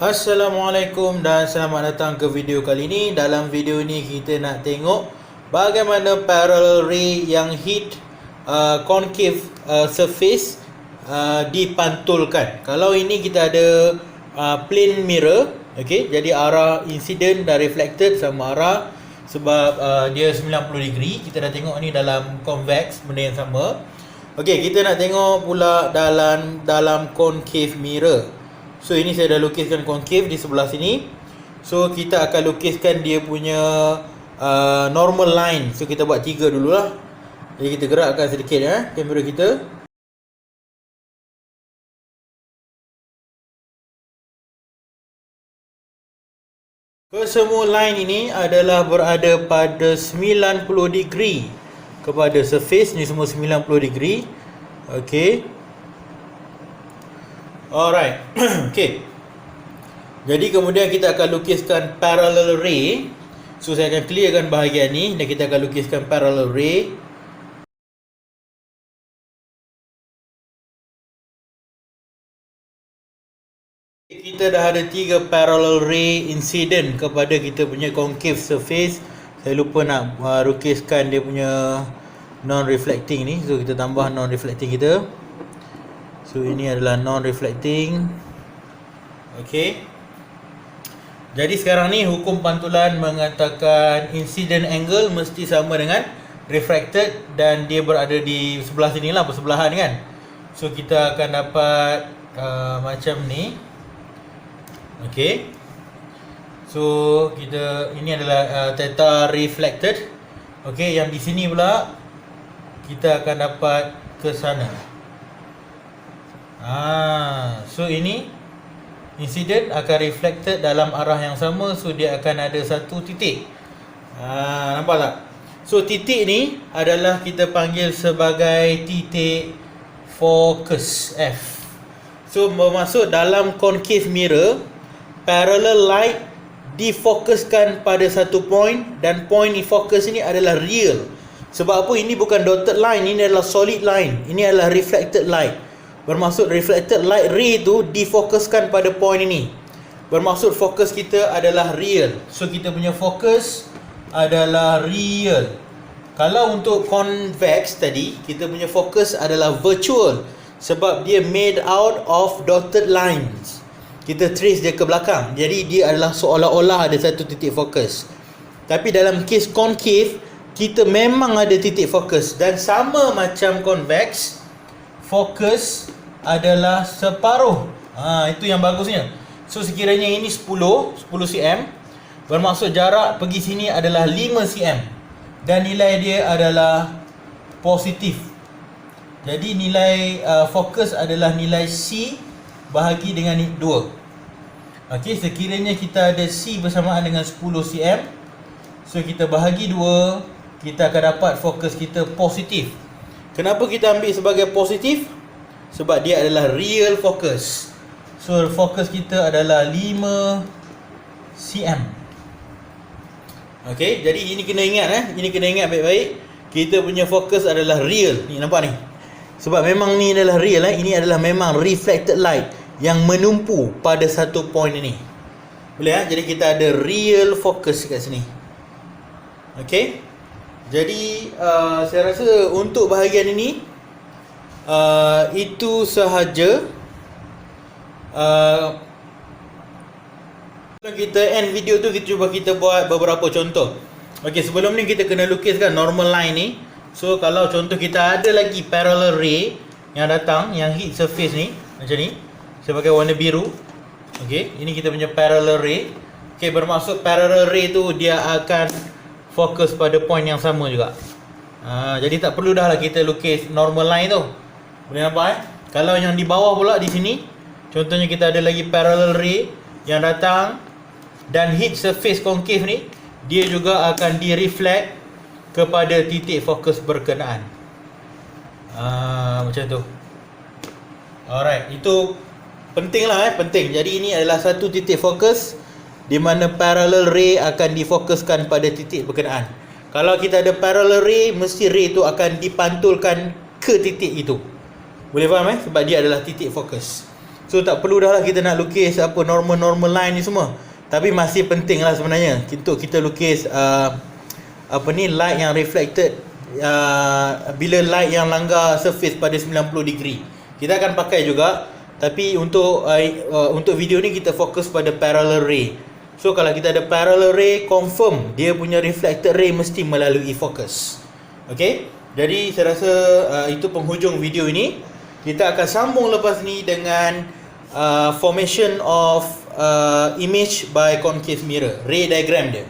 Assalamualaikum dan selamat datang ke video kali ini. Dalam video ini kita nak tengok bagaimana parallel ray yang hit concave surface dipantulkan. Kalau ini kita ada plane mirror, okey, jadi arah incident dan reflected sama arah sebab dia 90 degree. Kita dah tengok ni dalam convex, benda yang sama. Okey, kita nak tengok pula dalam concave mirror. So ini saya dah lukiskan concave di sebelah sini. So kita akan lukiskan dia punya normal line. So kita buat 3 dululah. Jadi kita gerakkan sedikit kamera kita. Kesemua line ini adalah berada pada 90 degree kepada surface. Ni semua 90 degree. Okey. Alright. Okay. Jadi kemudian kita akan lukiskan parallel ray. So saya akan clearkan bahagian ni dan kita akan lukiskan parallel ray. Kita dah ada 3 parallel ray incident kepada kita punya concave surface. Saya lupa nak lukiskan dia punya non-reflecting ni. So kita tambah non-reflecting kita. So ini adalah non-reflecting. Okey. Jadi sekarang ni hukum pantulan mengatakan incident angle mesti sama dengan refracted dan dia berada di sebelah sini lah, bersebelahan kan. So kita akan dapat macam ni. Okey. So kita ini adalah theta reflected. Okey, yang di sini pula kita akan dapat ke sana. So ini incident akan reflected dalam arah yang sama. So dia akan ada satu titik. Nampak tak? So titik ni adalah kita panggil sebagai titik focus F. So bermaksud dalam concave mirror, parallel light difokuskan pada satu point dan point ni fokus ni adalah real. Sebab apa? Ini bukan dotted line, ini adalah solid line. Ini adalah reflected light. Bermaksud reflected light ray tu difokuskan pada point ini. Bermaksud fokus kita adalah real. So kita punya fokus adalah real. Kalau untuk convex tadi, kita punya fokus adalah virtual. Sebab dia made out of dotted lines. Kita trace dia ke belakang. Jadi dia adalah seolah-olah ada satu titik fokus. Tapi dalam case concave, kita memang ada titik fokus. Dan sama macam convex, fokus adalah separuh. Itu yang bagusnya. So sekiranya ini 10 cm, bermaksud jarak pergi sini adalah 5 cm dan nilai dia adalah positif. Jadi nilai fokus adalah nilai C bahagi dengan 2. Okey, sekiranya kita ada C bersamaan dengan 10 cm, so kita bahagi 2, kita akan dapat fokus kita positif. Kenapa kita ambil sebagai positif? Sebab dia adalah real focus. So fokus kita adalah 5 cm. Okey, jadi ini kena ingat ini kena ingat baik-baik. Kita punya fokus adalah real. Ni nampak ni. Sebab memang ni adalah real ini adalah memang reflected light yang menumpu pada satu point ini. Boleh Jadi kita ada real focus kat sini. Okey. Jadi saya rasa untuk bahagian ini itu sahaja. Kita end video tu, kita cuba kita buat beberapa contoh. Okey, sebelum ni kita kena lukiskan normal line ni. So kalau contoh kita ada lagi parallel ray yang datang, yang hit surface ni macam ni, saya pakai warna biru. Okey, ini kita punya parallel ray. Okey, bermaksud parallel ray tu dia akan fokus pada point yang sama juga. Jadi tak perlu dah lah kita lukis normal line tu. Boleh nampak Kalau yang di bawah pula di sini, contohnya kita ada lagi parallel ray yang datang dan hit surface concave ni, dia juga akan direflect kepada titik fokus berkenaan. Macam tu. Alright, itu penting lah penting. Jadi ini adalah satu titik fokus di mana parallel ray akan difokuskan pada titik berkenaan. Kalau kita ada parallel ray, mesti ray itu akan dipantulkan ke titik itu. Boleh faham Sebab dia adalah titik fokus. So tak perlu dah lah kita nak lukis apa normal line ni semua. Tapi masih penting lah sebenarnya untuk kita lukis apa ni, light yang reflected, bila light yang langgar surface pada 90 degree. Kita akan pakai juga, tapi untuk video ni kita fokus pada parallel ray. So kalau kita ada parallel ray, confirm dia punya reflected ray mesti melalui focus. Okay, jadi saya rasa itu penghujung video ini. Kita akan sambung lepas ni dengan formation of image by concave mirror, ray diagram dia.